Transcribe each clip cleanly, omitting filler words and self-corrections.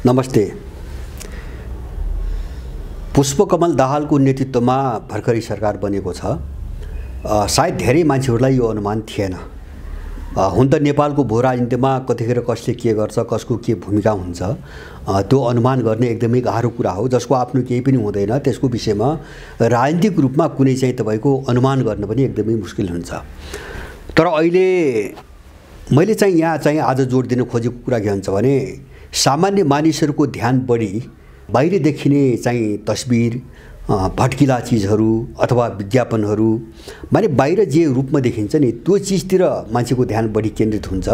नमस्ते। पुष्पकमल दाहालको नेतृत्वमा भर्खरै सरकार बनेको छ। सायद धेरै मान्छेहरूलाई यो अनुमान थिएन। हुन त नेपालको भू राजनीतिमा कतिखेर कसले के गर्छ, कसको के भूमिका हुन्छ, त्यो अनुमान गर्ने एकदमै गाह्रो कुरा हो। जसको आफ्नो केही पनि हुँदैन त्यसको विषयमा राजनीतिक रूपमा कुनै चाहिँ तपाईको अनुमान गर्न पनि एकदमै मुस्किल हुन्छ। तर अहिले मैले चाहिँ यहाँ चाहिँ आज जोड दिन खोजेको कुरा के हुन्छ भने सामान्य मानिसहरूको ध्यान बढी बाहिर देखिने चाहिँ तस्बिर, भट्किला चीजहरू अथवा विज्ञापनहरू, माने बाहिर जे रूपमा देखिन्छ नि त्यो चीजतिर मान्छेको ध्यान बढी केन्द्रित हुन्छ।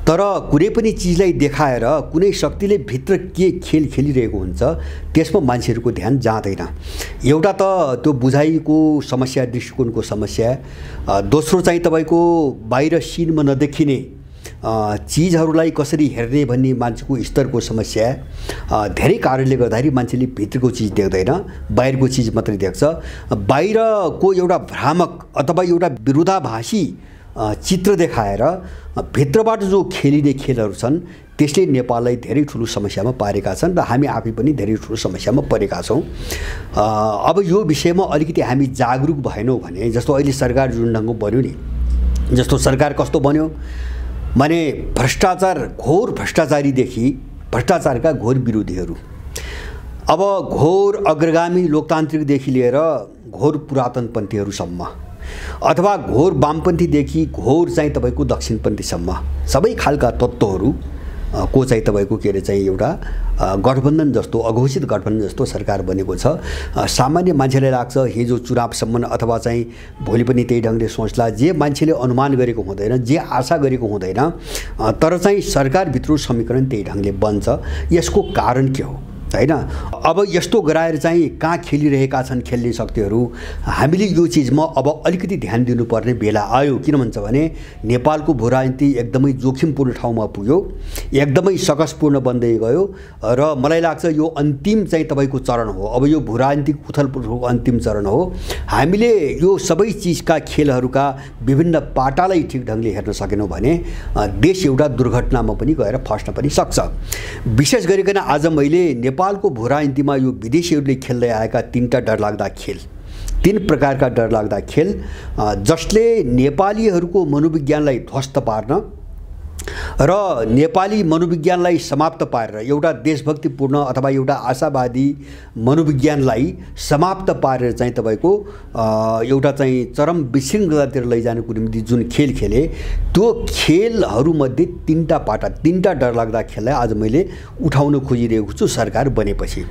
तर कुनै पनि चीजलाई देखाएर कुनै शक्तिले भित्र के खेल खेलिरहेको हुन्छ त्यसमा मान्छेहरूको ध्यान जाँदैन। एउटा त त्यो बुझाइको समस्या, दृष्टिकोणको समस्या। दोस्रो चाहिँ तपाईको बाहिर सिनमा नदेखिने चीजहरूलाई कसरी हेर्ने भन्ने मान्छेको स्तरको समस्या। धेरै कारणले गर्दाखेरि मान्छेले भित्रको चीज देख्दैन, बाहिरको चीज मात्रै देख्छ। बाहिरको एउटा भ्रामक अथवा एउटा विरोधाभासी चित्र देखाएर भित्रबाट जो खेलिने खेलहरू छन् त्यसले नेपाललाई धेरै ठुलो समस्यामा पारेका छन् र हामी आफै पनि धेरै ठुलो समस्यामा परेका छौँ। अब यो विषयमा अलिकति हामी जागरुक भएनौँ भने, जस्तो अहिले सरकार जुन ढङ्गको बन्यो नि, जस्तो सरकार कस्तो बन्यो माने भ्रष्टाचार, घोर भ्रष्टाचारीदेखि भ्रष्टाचारका घोर विरोधीहरू, अब घोर अग्रगामी लोकतान्त्रिकदेखि लिएर घोर पुरातनपन्थीहरूसम्म, अथवा घोर वामपन्थीदेखि घोर चाहिँ तपाईको दक्षिणपन्थीसम्म सबै खालका तत्त्वहरू को चाहिँ तपाईको के अरे चाहिँ एउटा गठबन्धन जस्तो, अघोषित गठबन्धन जस्तो सरकार बनेको छ। सामान्य मान्छेलाई लाग्छ हिजो चुनावसम्म अथवा चाहिँ भोलि पनि त्यही ढङ्गले सोच्ला, जे मान्छेले अनुमान गरेको हुँदैन, जे आशा गरेको हुँदैन, तर चाहिँ सरकारभित्र समीकरण त्यही ढङ्गले बन्छ। यसको कारण के हो हैन? अब यस्तो गराएर चाहिँ कहाँ खेलिरहेका छन् खेल्ने शक्तिहरू, हामीले यो चिजमा अब अलिकति ध्यान दिनुपर्ने बेला आयो। किन भन्छ भने नेपालको भू राजनीति एकदमै जोखिमपूर्ण ठाउँमा पुग्यो, एकदमै सकसपूर्ण बन्दै गयो र मलाई लाग्छ यो अन्तिम चाहिँ तपाईको चरण हो। अब यो भू राजनीतिक उथलपुथलको अन्तिम चरण हो। हामीले यो सबै चिजका खेलहरूका विभिन्न पाटालाई ठिक ढङ्गले हेर्न सकेनौँ भने देश एउटा दुर्घटनामा पनि गएर फस्न पनि सक्छ। विशेष गरिकन आज मैले नेपालको भू राजनीतिमा यो विदेशीहरूले खेल्दै आएका तीनटा डरलाग्दा खेल, तीन प्रकारका डरलाग्दा खेल जसले नेपालीहरूको मनोविज्ञानलाई ध्वस्त पार्न र नेपाली मनोविज्ञानलाई समाप्त पारेर, एउटा देशभक्तिपूर्ण अथवा एउटा आशावादी मनोविज्ञानलाई समाप्त पारेर चाहिँ तपाईको एउटा चाहिँ चरम विशृङ्खलातिर लैजानुको निम्ति जुन खेल खेले, त्यो खेलहरूमध्ये तीनटा पाटा, तीनटा डरलाग्दा खेललाई आज मैले उठाउन खोजिरहेको छु। सरकार बनेपछि,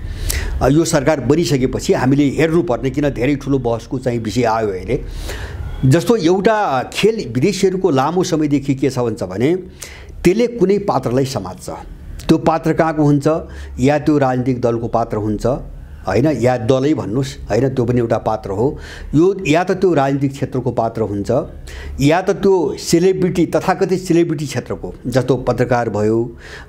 यो सरकार बनिसकेपछि हामीले हेर्नुपर्ने, किन धेरै ठुलो बहसको चाहिँ विषय आयो अहिले। जस्तो एउटा खेल विदेशीहरूको लामो समयदेखि के छ भन्छ भने त्यसले कुनै पात्रलाई समात्छ। त्यो पात्र कहाँको हुन्छ? या त्यो राजनीतिक दलको पात्र हुन्छ हैन, या दलै भन्नुस् हैन, त्यो पनि एउटा पात्र हो। यो या त त्यो राजनीतिक क्षेत्रको पात्र हुन्छ, या त त्यो सेलिब्रिटी, तथाकथित सेलिब्रिटी क्षेत्रको, जस्तो पत्रकार भयो,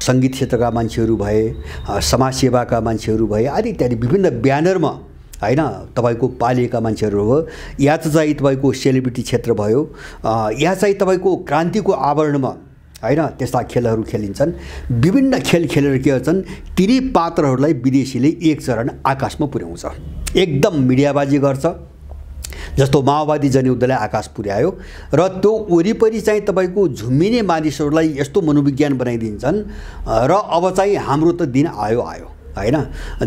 सङ्गीत क्षेत्रका मान्छेहरू भए, समाजसेवाका मान्छेहरू भए, आदि इत्यादि विभिन्न ब्यानरमा हैन तपाईको पालिएका मान्छेहरू हो, या त चाहिँ तपाईको सेलिब्रिटी क्षेत्र भयो, या चाहिँ तपाईको क्रान्तिको आवरणमा हैन त्यस्ता खेलहरू खेलिन्छन्। विभिन्न खेल खेलेर के गर्छन्, तिनी पात्रहरूलाई विदेशीले एक चरण आकाशमा पुर्याउँछ, एकदम मिडियाबाजी गर्छ। जस्तो माओवादी जनयुद्धलाई आकाश पुर्यायो र त्यो वरिपरि चाहिँ तपाईको झुम्मिने मानिसहरूलाई यस्तो मनोविज्ञान बनाइदिन्छन् र अब चाहिँ हाम्रो त दिन आयो हैन।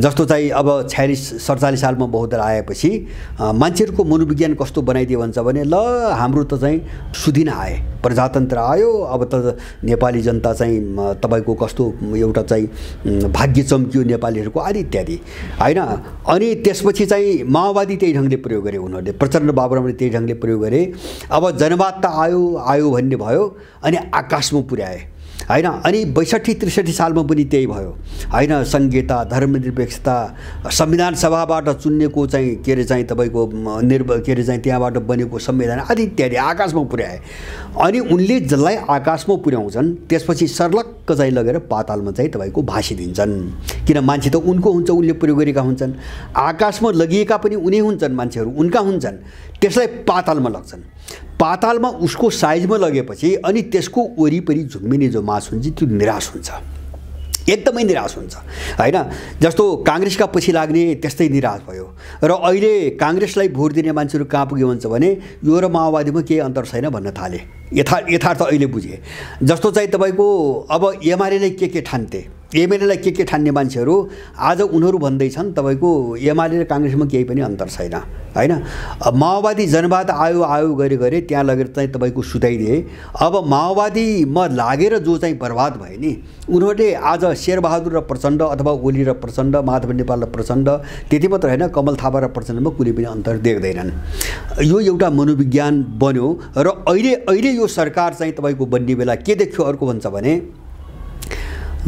जस्तो चाहिँ अब 46-47 सालमा बहुदल आएपछि मान्छेहरूको मनोविज्ञान कस्तो बनाइदियो भन्छ भने ल हाम्रो त चाहिँ सुदिन आए, प्रजातन्त्र आयो, अब त नेपाली जनता चाहिँ तपाईको कस्तो एउटा चाहिँ भाग्य चम्कियो नेपालीहरूको, आदि इत्यादि हैन। अनि त्यसपछि चाहिँ माओवादी त्यही ढङ्गले प्रयोग गरे, उनीहरूले प्रचण्ड बाबुरामले त्यही ढङ्गले प्रयोग गरे। अब जनवाद त आयो भन्ने भयो अनि आकाशमा पुर्याए हैन। अनि 62-63 सालमा पनि त्यही भयो हैन। संहिता, धर्मनिरपेक्षता, संविधान सभाबाट चुनिएको चाहिँ के अरे चाहिँ तपाईको के अरे चाहिँ त्यहाँबाट बनेको संविधान आदि इत्यादि आकाशमा पुर्याए। अनि उनले जसलाई आकाशमा पुर्याउँछन् त्यसपछि सर्लक्क चाहिँ लगेर पातालमा चाहिँ तपाईको भासिदिन्छन्, किन मान्छे त उनको हुन्छ, उनले प्रयोग गरेका हुन्छन्। आकाशमा लगिएका पनि उनी हुन्छन्, मान्छेहरू उनका हुन्छन्, त्यसलाई पातालमा लग्छन्। पातालमा उसको साइजमा लगेपछि अनि त्यसको वरिपरि झुम्मिने जो मास हुन्छ त्यो निराश हुन्छ। एकदमै निराश हुन्छ हैन। जस्तो काङ्ग्रेसका पछि लाग्ने त्यस्तै निराश भयो र अहिले काङ्ग्रेसलाई भोट दिने मान्छेहरू कहाँ पुग्यो भन्छ भने यो र माओवादीमा केही अन्तर छैन भन्न थाले। यथार्थ अहिले बुझे। जस्तो चाहिँ तपाईँको अब एमालेलाई के ठान्थे, एमालेलाई के ठान्ने मान्छेहरू आज उनीहरू भन्दैछन् तपाईँको एमाले र काङ्ग्रेसमा केही पनि अन्तर छैन हैन। माओवादी जनवाद आयो गरे त्यहाँ लगेर चाहिँ तपाईँको सुताइदिए। अब माओवादीमा लागेर जो चाहिँ बर्बाद भए नि उनीहरूले आज शेरबहादुर र प्रचण्ड अथवा ओली र प्रचण्ड, माधव नेपाल र प्रचण्ड, त्यति मात्र होइन कमल थापा र प्रचण्डमा कुनै पनि अन्तर देख्दैनन्। यो एउटा मनोविज्ञान बन्यो र अहिले यो सरकार चाहिँ तपाईँको बन्ने बेला के देख्यो अर्को भन्छ भने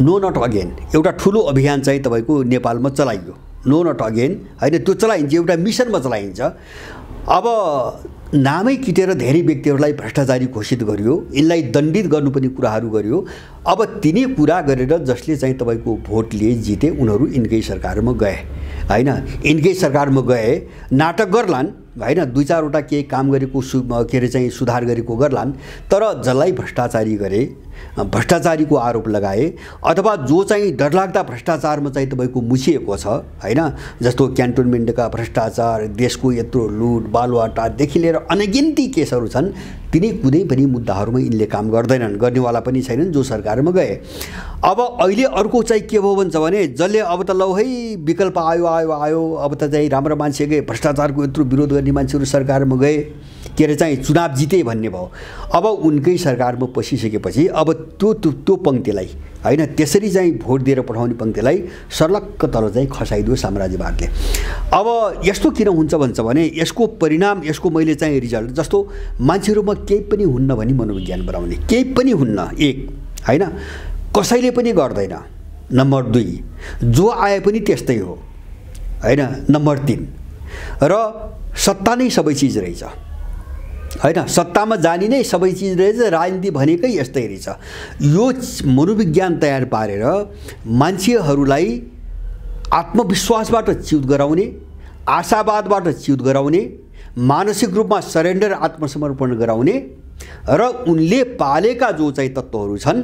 नो नट अगेन एउटा ठुलो अभियान चाहिँ तपाईँको नेपालमा चलाइयो। नो नट अगेन होइन, त्यो चलाइन्छ, एउटा मिसनमा चलाइन्छ। अब नामै किटेर धेरै व्यक्तिहरूलाई भ्रष्टाचारी घोषित गरियो, यिनलाई दण्डित गर्नुपर्ने कुराहरू गरियो। अब तिनी कुरा गरेर जसले चाहिँ तपाईँको भोट लिए जिते उनीहरू यिनकै सरकारमा गए हैन। यिनकै सरकारमा गए नाटक गर्लान् हैन, दुई चारवटा केही काम गरेको के अरे चाहिँ सुधार गरेको गर्लान्, तर जसलाई भ्रष्टाचारी गरे, भ्रष्टाचारीको आरोप लगाए अथवा जो चाहिँ डरलाग्दा भ्रष्टाचारमा चाहिँ तपाईँको मुछिएको छ हैन, जस्तो क्यान्टोनमेन्टका भ्रष्टाचार, देशको यत्रो लुट बालुवाटादेखि लिएर अनगिन्ती केसहरू छन्, तिनी कुनै पनि मुद्दाहरूमा यिनले काम गर्दैनन्, गर्नेवाला पनि छैनन् जो सरकारमा गए। अब अहिले अर्को चाहिँ के भयो भन्छ भने जसले अब त लौ है विकल्प आयो अब त चाहिँ राम्रो मान्छे गए, भ्रष्टाचारको यत्रो विरोध गर्ने मान्छेहरू सरकारमा गए, के अरे चाहिँ चुनाव जिते भन्ने भयो। अब उनकै सरकारमा पसिसकेपछि अब त्यो पङ्क्तिलाई हैन त्यसरी चाहिँ भोट दिएर पठाउने पङ्क्तिलाई सर्लक्क तल चाहिँ खसाइदियो साम्राज्यवादले। अब यस्तो किन हुन्छ भन्छ भने यसको परिणाम, यसको मैले चाहिँ रिजल्ट जस्तो मान्छेहरूमा केही पनि हुन्न भनी मनोविज्ञान बनाउने, केही पनि हुन्न एक हैन, कसैले पनि गर्दैन। नम्बर 2 जो आए पनि त्यस्तै हो हैन। नम्बर 3 र सत्ता नै सबै चिज रहेछ हैन, सत्तामा जाने नै सबै चिज रहेछ, राजनीति भनेकै यस्तै रहेछ। यो मनोविज्ञान तयार पारेर मान्छेहरूलाई आत्मविश्वासबाट च्युत गराउने, आशावादबाट च्युत गराउने, मानसिक रूपमा सरेन्डर आत्मसमर्पण गराउने र उनले पालेका जो चाहिँ तत्त्वहरू छन्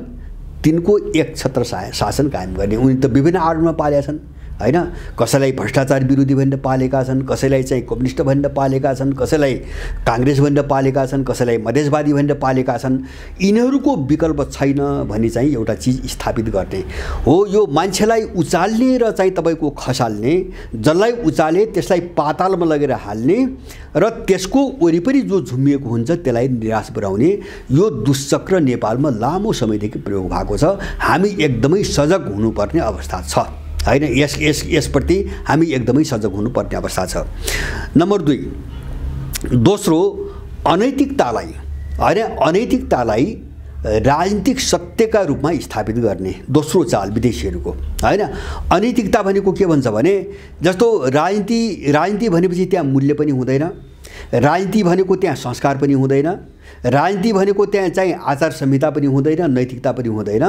तिनको एक छत्र शासन कायम गर्ने। उनी त विभिन्न आडमा पालेका छन् हैन, कसैलाई भ्रष्टाचार विरोधी भनेर पालेका छन्, कसैलाई चाहिँ कम्युनिस्ट भनेर पालेका छन्, कसैलाई काङ्ग्रेस भनेर पालेका छन्, कसैलाई मधेसवादी भनेर पालेका छन्। यिनीहरूको विकल्प छैन भनी चाहिँ एउटा चिज स्थापित गर्ने हो। यो मान्छेलाई उचाल्ने र चाहिँ तपाईँको खसाल्ने, जसलाई उचाले त्यसलाई पातालमा लगेर हाल्ने र त्यसको वरिपरि जो झुम्मिएको हुन्छ त्यसलाई निराश बनाउने, यो दुश्चक्र नेपालमा लामो समयदेखि प्रयोग भएको छ। हामी एकदमै सजग हुनुपर्ने अवस्था छ हैन, यसप्रति हामी एकदमै सजग हुनुपर्ने अवस्था छ। नम्बर 2 दोस्रो अनैतिकतालाई हैन, अनैतिकतालाई राजनीतिक सत्यका रूपमा स्थापित गर्ने दोस्रो चाल विदेशीहरूको हैन। अनैतिकता भनेको के भन्छ भने जस्तो राजनीति भनेपछि त्यहाँ मूल्य पनि हुँदैन, राजनीति भनेको त्यहाँ संस्कार पनि हुँदैन, राजनीति भनेको त्यहाँ चाहिँ आचार संहिता पनि हुँदैन, नैतिकता पनि हुँदैन।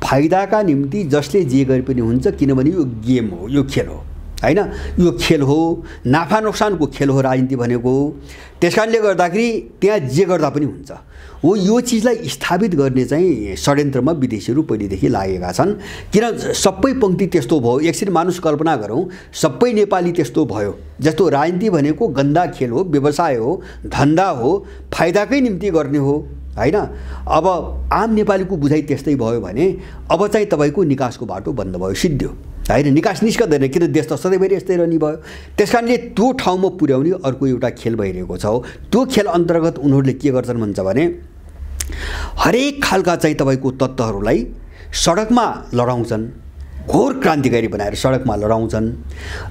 फाइदाका निम्ति जसले जे गरे पनि हुन्छ, किनभने यो गेम हो, यो खेल हो हैन, यो खेल हो, नाफा नोक्सानको खेल हो राजनीति भनेको। त्यसकारणले गर्दाखेरि त्यहाँ जे गर्दा पनि हुन्छ हो। यो चिजलाई स्थापित गर्ने चाहिँ षड्यन्त्रमा विदेशीहरू पहिलेदेखि लागेका छन्। किन सबै पङ्क्ति त्यस्तो भयो, एकछिन मानुष कल्पना गरौँ, सबै नेपाली त्यस्तो भयो। जस्तो राजनीति भनेको गन्दा खेल हो, व्यवसाय हो, धन्दा हो, फाइदाकै निम्ति गर्ने हो हैन। अब आम नेपालीको बुझाइ त्यस्तै भयो भने अब चाहिँ तपाईँको निकासको बाटो बन्द भयो, सिद्धियो हैन, निकास निस्कँदैन, किन देश त सधैँभरि यस्तै रहने भयो। त्यसकारणले त्यो ठाउँमा पुर्याउने अर्को एउटा खेल भइरहेको छ। त्यो खेल अन्तर्गत उनीहरूले के गर्छन् भन्छ भने हरेक खालका चाहिँ तपाईँको तत्त्वहरूलाई सडकमा लडाउँछन्, घोर क्रान्तिकारी बनाएर सडकमा लडाउँछन्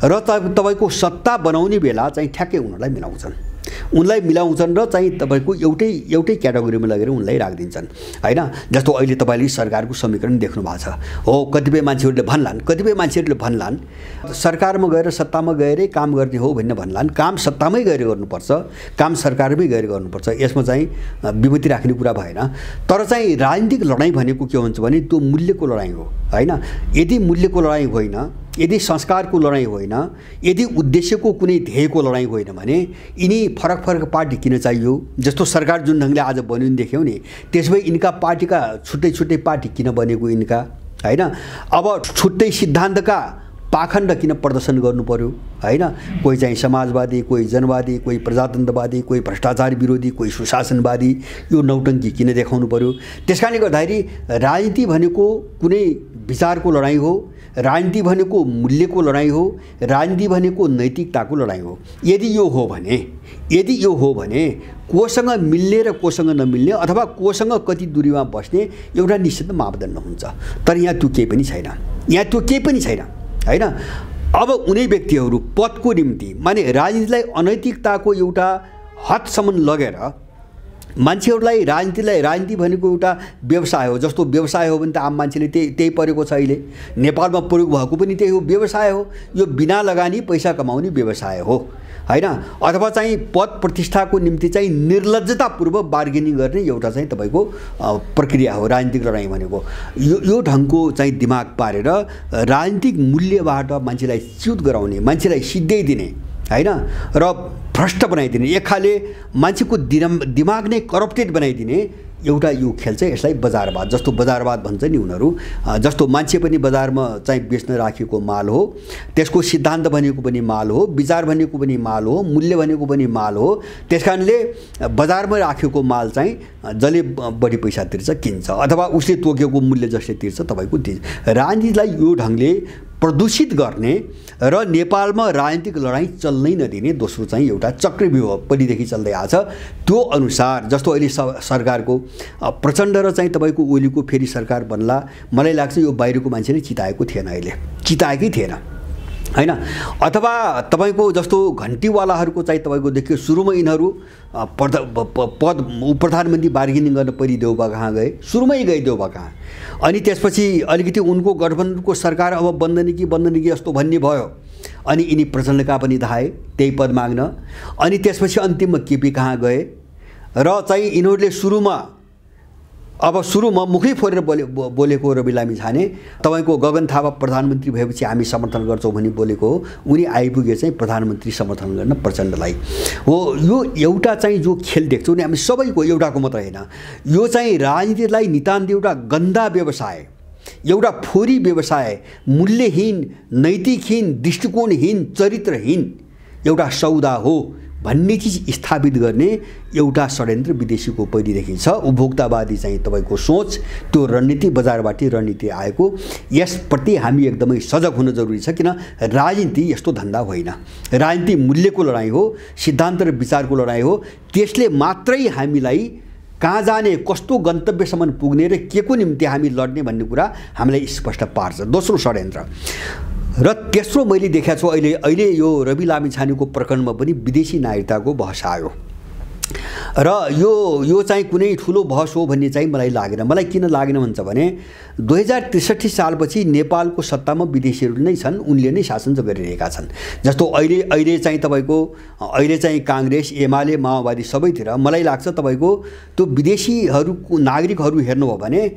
र तपाईँको सत्ता बनाउने बेला चाहिँ ठ्याक्कै उनीहरूलाई मिलाउँछन् र चाहिँ तपाईँको एउटै क्याटेगोरीमा लगेर उनलाई राखिदिन्छन् हैन। जस्तो अहिले तपाईँले सरकारको समीकरण देख्नु भएको छ हो, कतिपय मान्छेहरूले भन्लान् सरकारमा गएर सत्तामा गएरै काम गर्ने हो भन्ने भन्लान्। काम सत्तामै गएर गर्नुपर्छ, काम सरकारमै गएर गर्नुपर्छ, यसमा चाहिँ विमति राख्ने कुरा भएन। तर चाहिँ राजनीतिक लडाइँ भनेको के हुन्छ भने त्यो मूल्यको लडाइँ हो हैन। यदि मूल्यको लडाइँ होइन, यदि संस्कारको लडाइँ होइन, यदि उद्देश्यको कुनै ध्येयको लडाइँ होइन भने यिनी फरक पार्टी किन चाहियो। जस्तो सरकार जुन ढङ्गले आज बन्यो नि देख्यौ नि, त्यसमै यिनका पार्टीका छुट्टै पार्टी किन बनेको यिनका हैन। अब छुट्टै सिद्धान्तका पाखण्ड किन प्रदर्शन गर्नु पर्यो हैन। कोही चाहिँ समाजवादी, कोही जनवादी, कोही प्रजातन्त्रवादी, कोही भ्रष्टाचार विरोधी, कोही सुशासनवादी, यो नौटङ्की किन देखाउनु पर्यो। त्यसकारणले गर्दाखेरि राजनीति भनेको कुनै विचारको लडाइँ हो, राजनीति भनेको मूल्यको लडाइँ हो, राजनीति भनेको नैतिकताको लडाइँ हो। यदि यो हो भने कोसँग मिल्ने र कोसँग नमिल्ने अथवा कोसँग कति दूरीमा बस्ने एउटा निश्चित मापदण्ड हुन्छ। तर यहाँ त्यो केही पनि छैन हैन। अब उनी व्यक्तिहरू पदको निम्ति माने राजनीतिलाई अनैतिकताको एउटा हदसम्म लगेर मान्छेहरूलाई राजनीति भनेको एउटा व्यवसाय हो। जस्तो व्यवसाय हो भने त आम मान्छेले त्यही परेको छ। अहिले नेपालमा प्रयोग भएको पनि त्यही हो, व्यवसाय हो। यो बिना लगानी पैसा कमाउने व्यवसाय हो हैन। अथवा चाहिँ पद प्रतिष्ठाको निम्ति चाहिँ निर्लज्जतापूर्वक बार्गेनिङ गर्ने एउटा चाहिँ तपाईको प्रक्रिया हो राजनीतिक लडाइँ भनेको। यो ढङ्गको चाहिँ दिमाग पारेर राजनीतिक मूल्यबाट मान्छेलाई च्युत गराउने, मान्छेलाई सिद्ध्याइदिने हैन र भ्रष्ट बनाइदिने, एक खाले मान्छेको दिमाग नै करप्टेड बनाइदिने एउटा यो खेल चाहिँ यसलाई बजारवाद जस्तो बजारवाद भन्छ नि उनीहरू। जस्तो मान्छे पनि बजारमा चाहिँ बेच्न राखेको माल हो, त्यसको सिद्धान्त भनेको पनि माल हो, विचार भनेको पनि माल हो, मूल्य भनेको पनि माल हो। त्यसकारणले बजारमा राखेको माल चाहिँ जसले बढी पैसा तिर्छ किन्छ अथवा उसले तोकेको मूल्य जसले तिर्छ तपाईको तिर्छ। राजनीतिलाई यो ढङ्गले प्रदूषित गर्ने र नेपालमा राजनीतिक लडाइँ चल्नै नदिने दोस्रो चाहिँ एउटा चक्रव्यूह पहिलेदेखि चल्दै आछ। त्यो अनुसार जस्तो अहिले सरकारको प्रचण्ड र चाहिँ तपाईको ओलीको फेरि सरकार बन्ला, मलाई लाग्छ यो बाहिरको मान्छेले चिताएकै थिएन हैन। अथवा तपाईको जस्तो घन्टीवालाहरूको चाहिँ तपाईको देखियो सुरुमा यिनीहरू प्रधानमन्त्री बार्गेनिङ गर्न परि देउबा कहाँ गए, सुरुमै गए देउबा कहाँ। अनि त्यसपछि अलिकति उनको गठबन्धनको सरकार अब बन्दैन कि जस्तो भन्ने भयो। अनि यिनी प्रचण्डका पनि धाए त्यही पद माग्न। अनि त्यसपछि अन्तिममा केपी कहाँ गए र चाहिँ यिनीहरूले सुरुमा मुखै फोरेर बोलेको रवि लामिछाने तपाईको गगन थापा प्रधानमन्त्री भएपछि हामी समर्थन गर्छौँ भनी बोलेको हो। उनी आइपुगे चाहिँ प्रधानमन्त्री समर्थन गर्न प्रचण्डलाई हो। यो एउटा चाहिँ जो खेल देख्छौँ नि हामी सबैको, एउटाको मात्र होइन, यो चाहिँ राजनीतिलाई नितान्त एउटा गन्दा व्यवसाय, एउटा फोरी व्यवसाय, मूल्यहीन, नैतिकहीन, दृष्टिकोणहीन, चरित्रहीन एउटा सौदा हो भन्ने चिज स्थापित गर्ने एउटा षड्यन्त्र विदेशीको पहिलेदेखि छ। उपभोक्तावादी चाहिँ तपाईको सोच, त्यो रणनीति बजारबाटै रणनीति आएको। यसप्रति हामी एकदमै सजग हुन जरुरी छ। किन राजनीति यस्तो धन्दा होइन, राजनीति मूल्यको लडाइँ हो, सिद्धान्त र विचारको लडाइँ हो। त्यसले मात्रै हामीलाई कहाँ जाने, कस्तो गन्तव्यसम्म पुग्ने र के को निम्ति हामी लड्ने भन्ने कुरा हामीलाई स्पष्ट पार्छ। दोस्रो षड्यन्त्र र तेस्रो मैले देखाएको छु अहिले यो रवि लामिछानेको प्रकरणमा पनि विदेशी नागरिकताको बहस आयो र यो चाहिँ कुनै ठुलो बहस हो भन्ने चाहिँ मलाई लागेन। मलाई किन लागेन भन्छ भने 2063 सालपछि नेपालको सत्तामा विदेशीहरू नै छन्, उनले नै शासन गरिरहेका छन्। जस्तो अहिले चाहिँ तपाईको अहिले चाहिँ कांग्रेस, एमाले, माओवादी सबैतिर मलाई लाग्छ तपाईको त्यो विदेशीहरूको नागरिकहरू हेर्नुभयो भने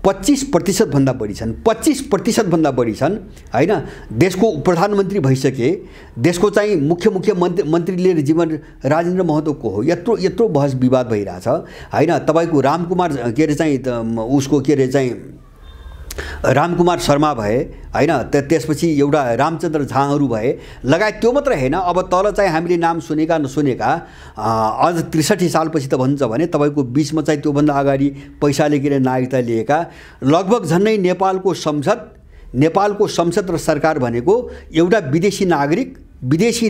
25% भन्दा बढी छन्, 25% भन्दा बढी छन् हैन। देशको प्रधानमन्त्री भइसके, देशको चाहिँ मुख्य मन्त्रीले जीवन राजेन्द्र महतोको हो, यत्रो बहस विवाद भइरहेछ हैन। तपाईको रामकुमार के अरे चाहिँ उसको के अरे चाहिँ रामकुमार शर्मा भए हैन, त्यसपछि एउटा रामचन्द्र झाहरू भए लगायत। त्यो मात्र हैन, अब तल चाहिँ हामीले नाम सुनेका नसुनेका अझ 63 सालपछि त भन्छ भने तपाईको बीचमा चाहिँ त्योभन्दा अगाडि पैसाले किन नागरिकता लिएका लगभग झन्नै नेपालको संसद र सरकार भनेको एउटा विदेशी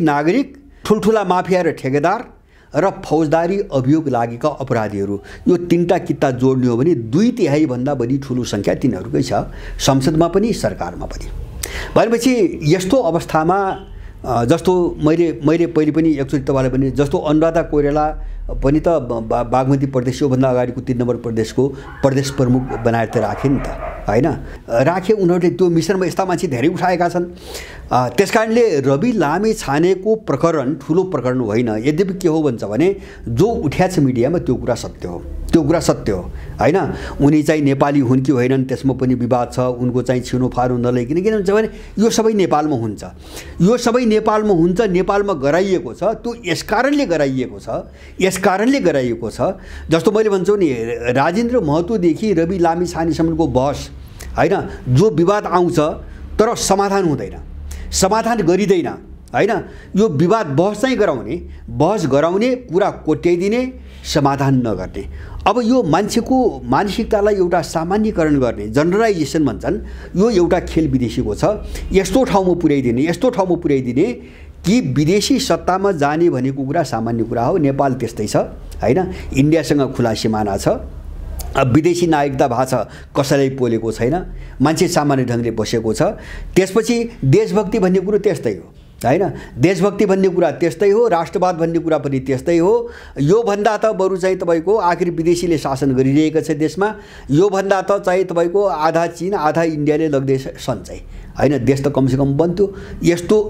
नागरिक ठुलठुला माफिया र ठेकेदार र फौजदारी अभियोग लागेका अपराधीहरू, यो तीनटा किता जोड्ने हो भने 2/3 भन्दा बढी ठुलो संख्या तिनीहरूकै छ, संसदमा पनि सरकारमा पनि। भनेपछि यस्तो अवस्थामा जस्तो मैले पहिले पनि एकचोटि तपाईलाई पनि जस्तो अनुराधा कोइराला पनि त बागमती प्रदेश योभन्दा अगाडिको 3 नम्बर प्रदेशको प्रदेश प्रमुख बनाएर त राखे नि त हैन, राखे। उनीहरूले त्यो मिसनमा यस्ता मान्छे धेरै उठाएका छन्। त्यसकारणले रवि लामिछानेको प्रकरण ठुलो प्रकरण होइन। यद्यपि के हो भन्छ भने जो उठ्याछ मिडियामा त्यो कुरा सत्य हो हैन। उनी चाहिँ नेपाली हुन् कि होइनन् त्यसमा पनि विवाद छ। उनको चाहिँ छिनोफानो नलैकिन किन भन्छ भने यो सबै नेपालमा हुन्छ, नेपालमा गराइएको छ। त्यो यसकारणले गराइएको छ। जस्तो मैले भन्छु नि राजेन्द्र महतोदेखि रवि लामिछानेसम्मको बहस हैन, जो विवाद आउँछ तर समाधान हुँदैन, समाधान गरिँदैन हैन। यो विवाद बहस चाहिँ गराउने, कुरा कोट्याइदिने, समाधान नगर्ने। अब यो मान्छेको मानसिकतालाई एउटा सामान्यकरण गर्ने, जनरलाइजेसन भन्छन्, यो एउटा खेल विदेशीको छ। यस्तो ठाउँमा पुर्याइदिने कि विदेशी सत्तामा जाने भनेको कुरा सामान्य कुरा हो। नेपाल त्यस्तै छ हैन, इन्डियासँग खुला सिमाना छ, अब विदेशी नागरिकता भएको छ, कसैलाई पोलेको छैन, मान्छे सामान्य ढङ्गले बसेको छ। त्यसपछि देशभक्ति भन्ने कुरो त्यस्तै हो हैन, देशभक्ति भन्ने कुरा त्यस्तै हो, राष्ट्रवाद भन्ने कुरा पनि त्यस्तै हो। यो भन्दा त बरु चाहिँ तपाईको आखिर विदेशीले शासन गरिरहेको छ देशमा, यो भन्दा त चाहिँ तपाईको आधा चीन आधा इन्डियाले लग्दैछ सञ्चय हैन, देश त कमसेकम बन्थ्यो।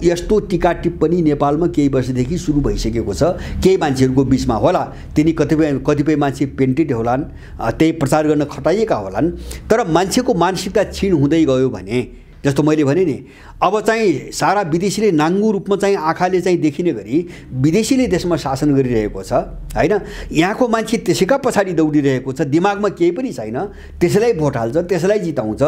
यस्तो टीका टिप्पणी नेपालमा केही वर्षदेखि सुरु भइसकेको छ। केही मान्छेहरूको बीचमा होला, तिनी कतिपय मान्छे पेन्टेड होलान्, त्यही प्रचार गर्न खटाइएका होलान्, तर मान्छेको मानसिकता क्षीण हुँदै गयो भने, जस्तो मैले भने नि, अब चाहिँ सारा विदेशीले नाङ्गो रूपमा चाहिँ आँखाले चाहिँ देखिने गरी विदेशीले देशमा शासन गरिरहेको छ हैन। यहाँको मान्छे त्यसैका पछाडि दौडिरहेको छ, दिमागमा केही पनि छैन, त्यसैलाई भोट हाल्छ, त्यसैलाई जिताउँछ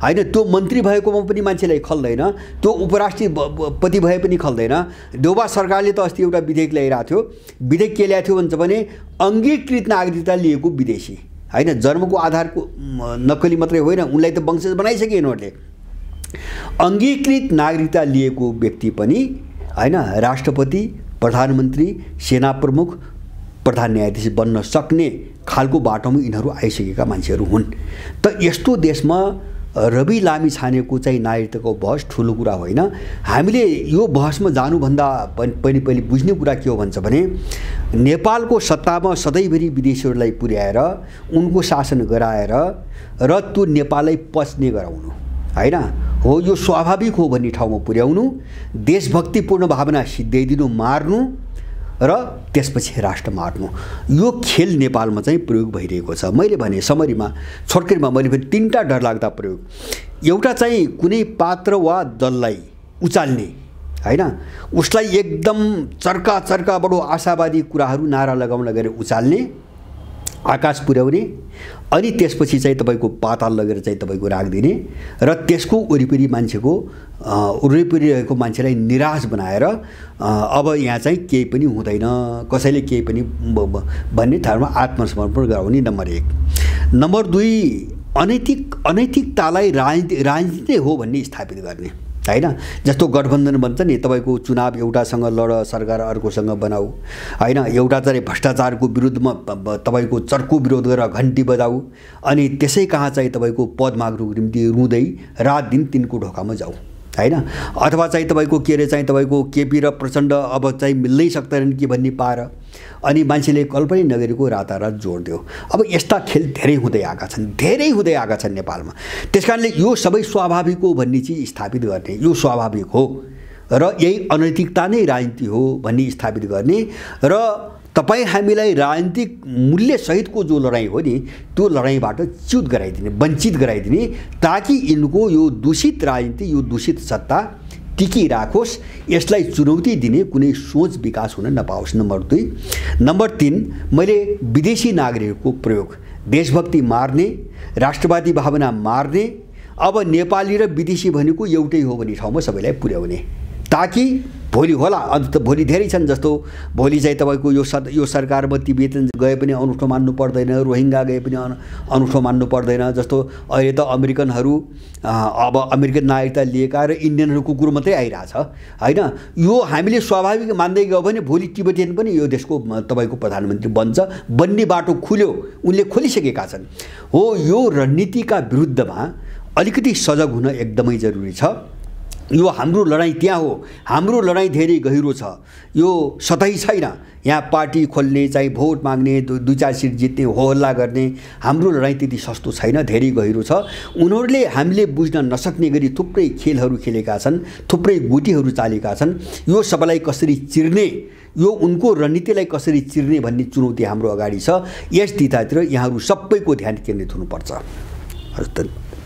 हैन। त्यो मन्त्री भएकोमा पनि मान्छेलाई खल्दैन, त्यो उपराष्ट्रपति भए पनि खल्दैन। देउबा सरकारले त अस्ति एउटा विधेयक ल्याइरहेको थियो, विधेयक के ल्याएको थियो भन्छ भने अङ्गीकृत नागरिकता लिएको विदेशी हैन, जन्मको आधारको नक्कली मात्रै होइन, उनलाई त वंशज बनाइसके यिनीहरूले। अङ्गीकृत नागरिकता लिएको व्यक्ति पनि हैन राष्ट्रपति, प्रधानमन्त्री, सेना प्रमुख, प्रधान न्यायाधीश बन्न सक्ने खालको बाटोमा यिनीहरू आइसकेका मान्छेहरू हुन्। त यस्तो देशमा रवि लामिछानेको चाहिँ नागरिकताको बहस ठुलो कुरा होइन। हामीले यो बहसमा जानुभन्दा पहिले बुझ्ने कुरा के हो भन्छ भने, नेपालको सत्तामा सधैँभरि विदेशीहरूलाई पुर्याएर उनको शासन गराएर र त्यो नेपाललाई पच्ने गराउनु हैन हो, यो स्वाभाविक हो भन्ने ठाउँमा पुर्याउनु, देशभक्तिपूर्ण भावना सिद्ध्याइदिनु, मार्नु र त्यसपछि राष्ट्र मार्नु, यो खेल नेपालमा चाहिँ प्रयोग भइरहेको छ। मैले भने समरीमा छोटकरीमा मैले भने तीनटा डरलाग्दा प्रयोग। एउटा चाहिँ कुनै पात्र वा दललाई उचाल्ने हैन, उसलाई एकदम चर्का बडो आशावादी कुराहरू नारा लगाउन गएर उचाल्ने, आकाश पुर्याउने, अनि त्यसपछि चाहिँ तपाईको पाताल लगेर चाहिँ तपाईको राखिदिने र त्यसको वरिपरि रहेको मान्छेलाई निराश बनाएर अब यहाँ चाहिँ केही पनि हुँदैन, कसैले केही पनि भन्ने ठाउँमा आत्मसमर्पण गराउने, नम्बर 1। नम्बर 2, अनैतिकतालाई राजनीति हो भन्ने स्थापित गर्ने हैन। जस्तो गठबन्धन भन्छ नि, तपाईको चुनाव एउटासँग लड, सरकार अर्कोसँग बनाऊ हैन, एउटा चाहिँ भ्रष्टाचारको विरुद्धमा तपाईको चर्को विरोध गरेर घन्टी बजाऊ, अनि त्यसै कहाँ चाहिँ तपाईको पद माग्नुको निम्ति रुँदै रात दिन तिनको ढोकामा जाऊ हैन। अथवा चाहिँ तपाईको के अरे चाहिँ तपाईको केपी र प्रचण्ड अब चाहिँ मिल्नै सक्दैनन् कि भन्ने पाएर अनि मान्छेले कल्पनै नगरेको रातारात जोड दियो। अब यस्ता खेल धेरै हुँदै आएका छन् नेपालमा। त्यसकारणले यो सबै स्वाभाविक हो भन्ने चिज स्थापित गर्ने, यो स्वाभाविक हो र यही अनैतिकता नै राजनीति हो भन्ने स्थापित गर्ने र तपाईँ हामीलाई राजनीतिक मूल्य सहितको जो लडाईँ हो नि, त्यो लडाईँबाट च्युत गराइदिने, वञ्चित गराइदिने, ताकि यिनको यो दूषित राजनीति, यो दूषित सत्ता टिकिराखोस्, यसलाई चुनौती दिने कुनै सोच विकास हुन नपाओस्। नम्बर 2। नम्बर 3, मैले विदेशी नागरिकको प्रयोग, देशभक्ति मार्ने, राष्ट्रवादी भावना मार्ने, अब नेपाली र विदेशी भनेको एउटै हो भन्ने ठाउँमा सबैलाई पुर्याउने, ताकि भोलि होला, अन्त भोलि धेरै छन्, जस्तो भोलि चाहिँ तपाईँको यो सरकारमा तिब्बतन गए पनि अनौठो मान्नु पर्दैन, रोहिङ्गा गए पनि अनौठो मान्नु पर्दैन। जस्तो अहिले त अमेरिकनहरू अब अमेरिकन नागरिकता लिएका र इन्डियनहरूको कुरो मात्रै आइरहेछ हैन। यो हामीले स्वाभाविक मान्दै गयो भने भोलि तिब्बतियन पनि यो देशको तपाईँको प्रधानमन्त्री बन्छ भन्ने बाटो खुल्यो, उनले खोलिसकेका छन्। हो, यो रणनीतिका विरुद्धमा अलिकति सजग हुन एकदमै जरुरी छ। यो हाम्रो लडाईँ त्यहाँ हो, हाम्रो लडाईँ धेरै गहिरो छ, यो सतही छैन। यहाँ पार्टी खोल्ने, चाहिँ भोट माग्ने, 2-4 सिट जित्ने, हो हल्ला गर्ने, हाम्रो लडाईँ त्यति सस्तो छैन, धेरै गहिरो छ। उनीहरूले हामीले बुझ्न नसक्ने गरी थुप्रै खेलहरू खेलेका छन्, थुप्रै गुटीहरू चालेका छन्। यो सबैलाई कसरी चिर्ने, यो उनको रणनीतिलाई कसरी चिर्ने भन्ने चुनौती हाम्रो अगाडि छ। यस दिशातिर यहाँहरू सबैको ध्यान केन्द्रित हुनुपर्छ। हस् त।